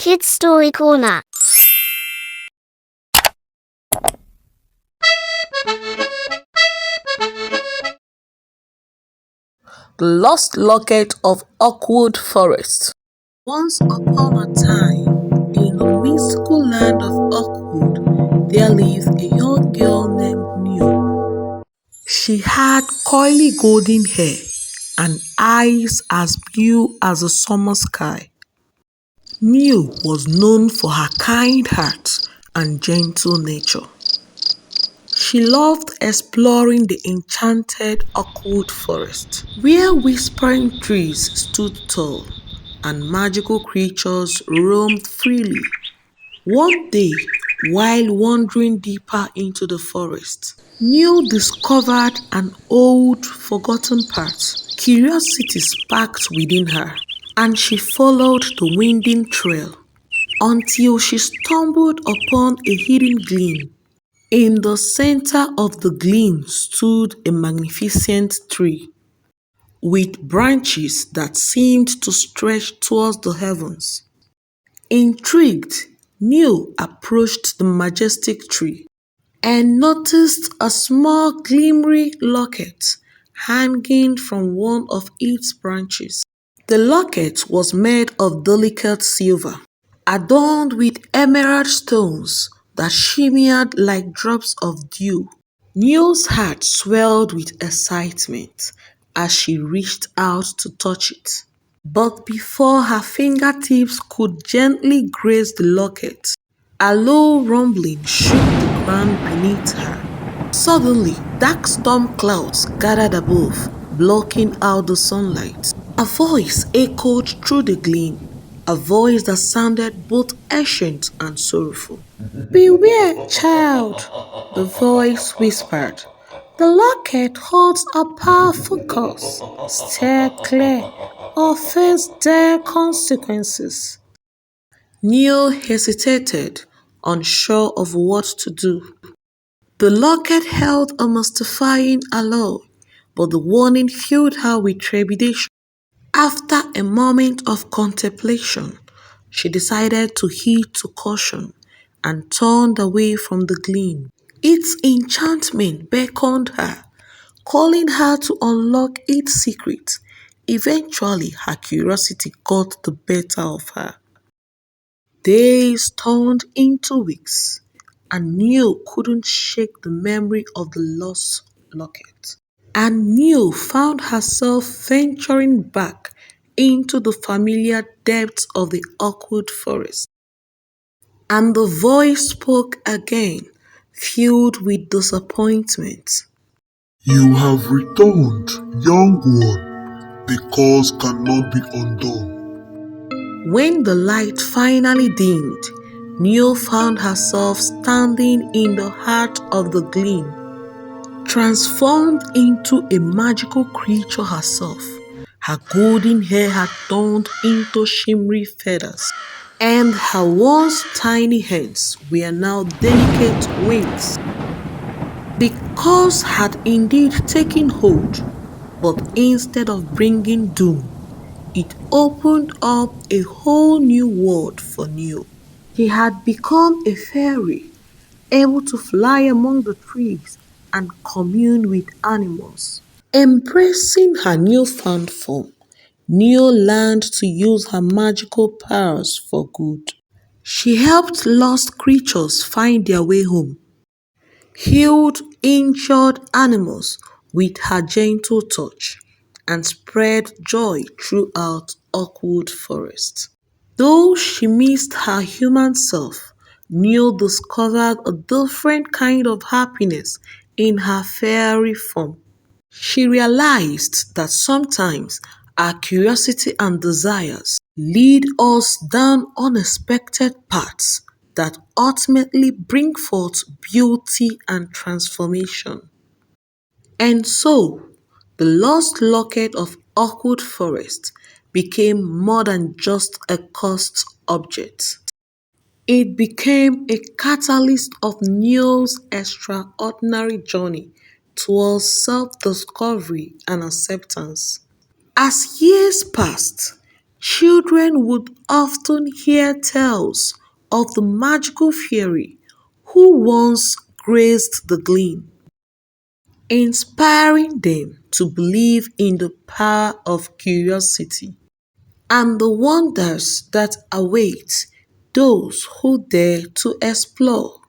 Kids Story Corner. The Lost Locket of Oakwood Forest. Once upon a time, in the mystical land of Oakwood, there lived a young girl named New. She had coily golden hair and eyes as blue as the summer sky. New was known for her kind heart and gentle nature. She loved exploring the enchanted Oakwood forest, where whispering trees stood tall and magical creatures roamed freely. One day, while wandering deeper into the forest, Neil discovered an old, forgotten path. Curiosity sparked within her, and she followed the winding trail until she stumbled upon a hidden glen. In the center of the glen stood a magnificent tree with branches that seemed to stretch towards the heavens. Intrigued, Neil approached the majestic tree and noticed a small glimmering locket hanging from one of its branches. The locket was made of delicate silver, adorned with emerald stones that shimmered like drops of dew. Neil's heart swelled with excitement as she reached out to touch it. But before her fingertips could gently graze the locket, a low rumbling shook the ground beneath her. Suddenly, dark storm clouds gathered above, blocking out the sunlight. A voice echoed through the glen, a voice that sounded both ancient and sorrowful. Beware, child, the voice whispered. The locket holds a powerful curse. Steer clear or face dire consequences. Neil hesitated, unsure of what to do. The locket held a mystifying allure, but the warning filled her with trepidation. After a moment of contemplation, she decided to heed to caution and turned away from the glen. Its enchantment beckoned her, calling her to unlock its secret. Eventually, her curiosity got the better of her. Days turned into weeks, and Neil couldn't shake the memory of the lost locket. And Neil found herself venturing back into the familiar depths of the awkward forest. And the voice spoke again, filled with disappointment. You have returned, young one. The cause cannot be undone. When the light finally dimmed, Neil found herself standing in the heart of the glen, transformed into a magical creature herself. Her golden hair had turned into shimmery feathers, and her once tiny hands were now delicate wings. The curse had indeed taken hold, but instead of bringing doom, it opened up a whole new world for Neo. He had become a fairy, able to fly among the trees and commune with animals. Embracing her newfound form, Neo learned to use her magical powers for good. She helped lost creatures find their way home, healed injured animals with her gentle touch, and spread joy throughout Oakwood Forest. Though she missed her human self, Neil discovered a different kind of happiness in her fairy form. She realized that sometimes our curiosity and desires lead us down unexpected paths that ultimately bring forth beauty and transformation. And so, the lost locket of Oakwood Forest became more than just a cursed object. It became a catalyst of Neil's extraordinary journey towards self discovery and acceptance. As years passed, Children would often hear tales of the magical fairy who once graced the glen, inspiring them to believe in the power of curiosity and the wonders that await those who dare to explore.